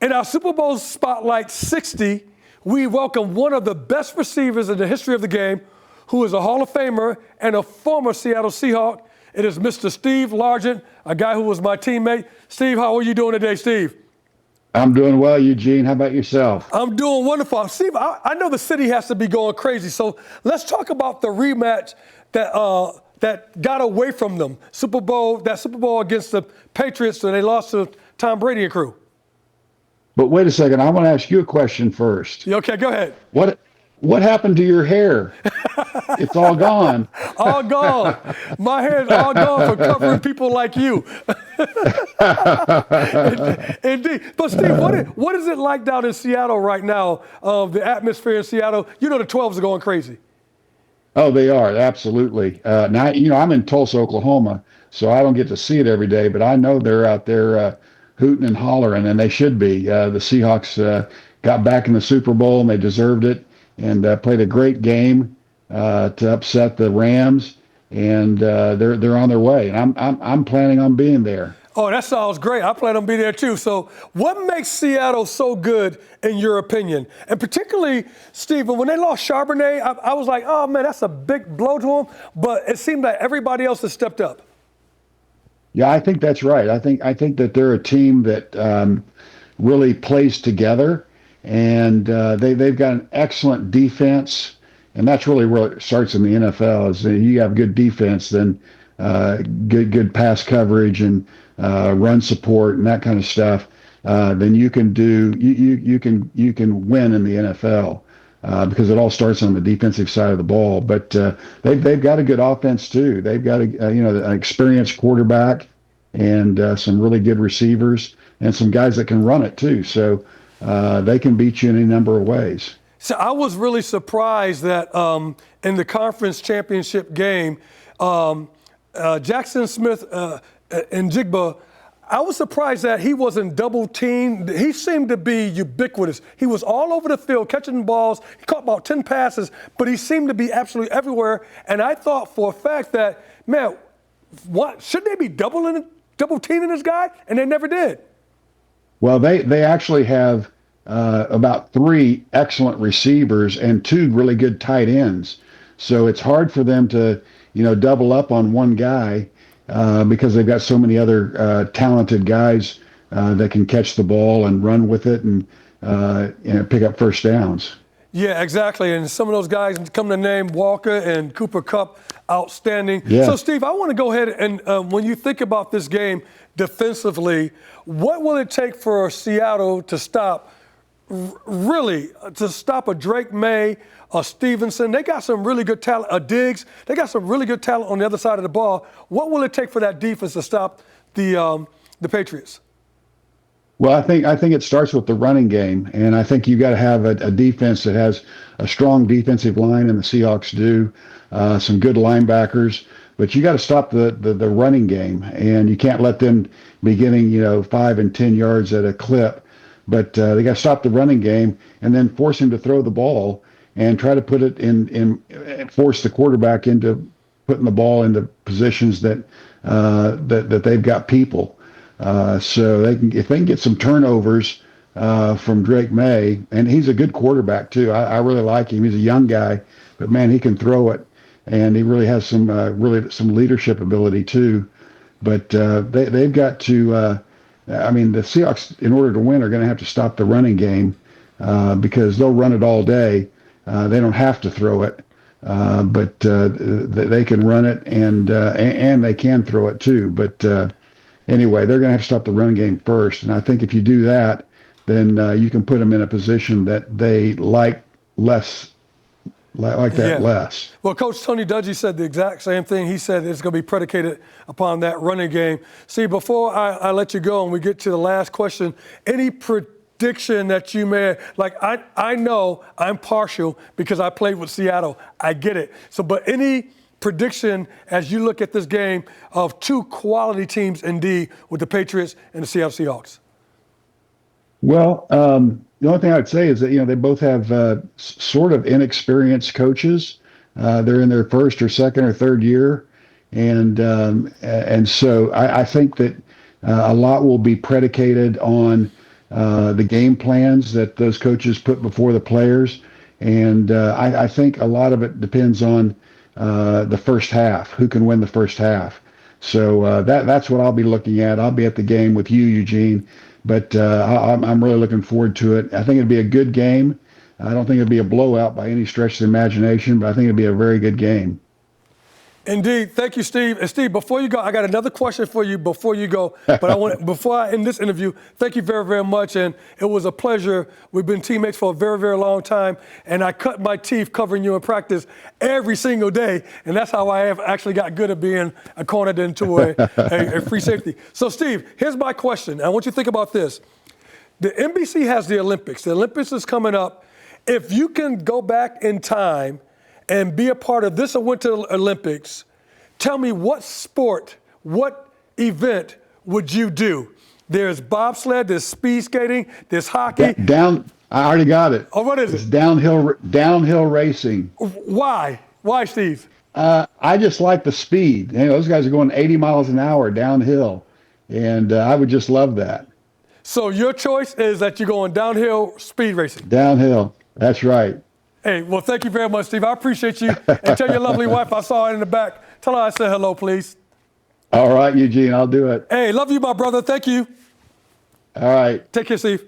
In our Super Bowl Spotlight 60, we welcome one of the best receivers in the history of the game, who is a Hall of Famer and a former Seattle Seahawk. It is Mr. Steve Largent, a guy who was my teammate. Steve, how are you doing today, Steve? I'm doing well, Eugene. How about yourself? I'm doing wonderful. Steve, I know the city has to be going crazy, so let's talk about the rematch that got away from them. Super Bowl against the Patriots, so they lost to Tom Brady and crew. But wait a second. I want to ask you a question first. Okay, go ahead. What happened to your hair? It's all gone. All gone. My hair's all gone for covering people like you. Indeed. But Steve, what is it like down in Seattle right now? The atmosphere in Seattle. You know the 12s are going crazy. Oh, they are, absolutely. Now, I'm in Tulsa, Oklahoma, so I don't get to see it every day, but I know they're out there hooting and hollering, and they should be. The Seahawks got back in the Super Bowl, and they deserved it, and played a great game to upset the Rams, and they're on their way. And I'm planning on being there. Oh, that sounds great. I plan on being there too. So what makes Seattle so good in your opinion? And particularly, Stephen, when they lost Charbonnet, I was like, oh man, that's a big blow to them. But it seemed like everybody else has stepped up. Yeah, I think that's right. I think that they're a team that really plays together, and they've got an excellent defense, and that's really where it starts in the NFL. Is you have good defense, then good pass coverage and run support and that kind of stuff. Then you can win in the NFL. Because it all starts on the defensive side of the ball. But they've got a good offense too. They've got an experienced quarterback and some really good receivers and some guys that can run it too. So they can beat you in any number of ways. So I was really surprised that in the conference championship game, Jackson Smith and Jigba, I was surprised that he wasn't double teamed. He seemed to be ubiquitous. He was all over the field catching balls. He caught about 10 passes, but he seemed to be absolutely everywhere. And I thought for a fact that, man, should they be double teaming this guy? And they never did. Well, they actually have about 3 excellent receivers and 2 really good tight ends. So it's hard for them to, double up on one guy. Because they've got so many other talented guys that can catch the ball and run with it and pick up first downs. Yeah, exactly. And some of those guys come to name, Walker and Cooper Kupp, outstanding. Yeah. So, Steve, I want to go ahead and when you think about this game defensively, what will it take for Seattle to stop a Drake May, a Stevenson? They got some really good talent, a Diggs. They got some really good talent on the other side of the ball. What will it take for that defense to stop the Patriots? Well, I think it starts with the running game, and I think you got to have a defense that has a strong defensive line, and the Seahawks do, some good linebackers. But you got to stop the running game, and you can't let them be getting 5 and 10 yards at a clip. But they got to stop the running game and then force him to throw the ball and try to put it force the quarterback into putting the ball into positions that they've got people. So if they can get some turnovers from Drake May, and he's a good quarterback too. I really like him. He's a young guy, but man, he can throw it, and he really has some leadership ability too. But they've got to. The Seahawks, in order to win, are going to have to stop the running game because they'll run it all day. They don't have to throw it, but they can run it and they can throw it too. But anyway, they're going to have to stop the running game first. And I think if you do that, then you can put them in a position that they like less. Less. Well, Coach Tony Dungy said the exact same thing. He said it's going to be predicated upon that running game. See, before I let you go and we get to the last question, any prediction that you may, I know I'm partial because I played with Seattle. I get it. So, but any prediction as you look at this game of 2 quality teams indeed with the Patriots and the Seattle Seahawks? Well, the only thing I would say is that, they both have sort of inexperienced coaches. They're in their first or second or third year. And so I think that a lot will be predicated on the game plans that those coaches put before the players. And I think a lot of it depends on the first half, who can win the first half. So that's what I'll be looking at. I'll be at the game with you, Eugene, but I'm really looking forward to it. I think it'll be a good game. I don't think it'll be a blowout by any stretch of the imagination, but I think it'll be a very good game. Indeed. Thank you, Steve. And Steve, before you go, I got another question for you before you go. But before I end this interview, thank you very, very much. And it was a pleasure. We've been teammates for a very, very long time. And I cut my teeth covering you in practice every single day. And that's how I have actually got good at being cornered into a free safety. So, Steve, here's my question. I want you to think about this. The NBC has the Olympics. The Olympics is coming up. If you can go back in time and be a part of this Winter Olympics, tell me what sport, what event would you do? There's bobsled, there's speed skating, there's hockey. I already got it. Oh, what is it? It's downhill racing. Why? Why, Steve? I just like the speed. Those guys are going 80 miles an hour downhill, and I would just love that. So your choice is that you're going downhill speed racing? Downhill. That's right. Hey, well, thank you very much, Steve. I appreciate you. And tell your lovely wife I saw her in the back. Tell her I said hello, please. All right, Eugene, I'll do it. Hey, love you, my brother. Thank you. All right. Take care, Steve.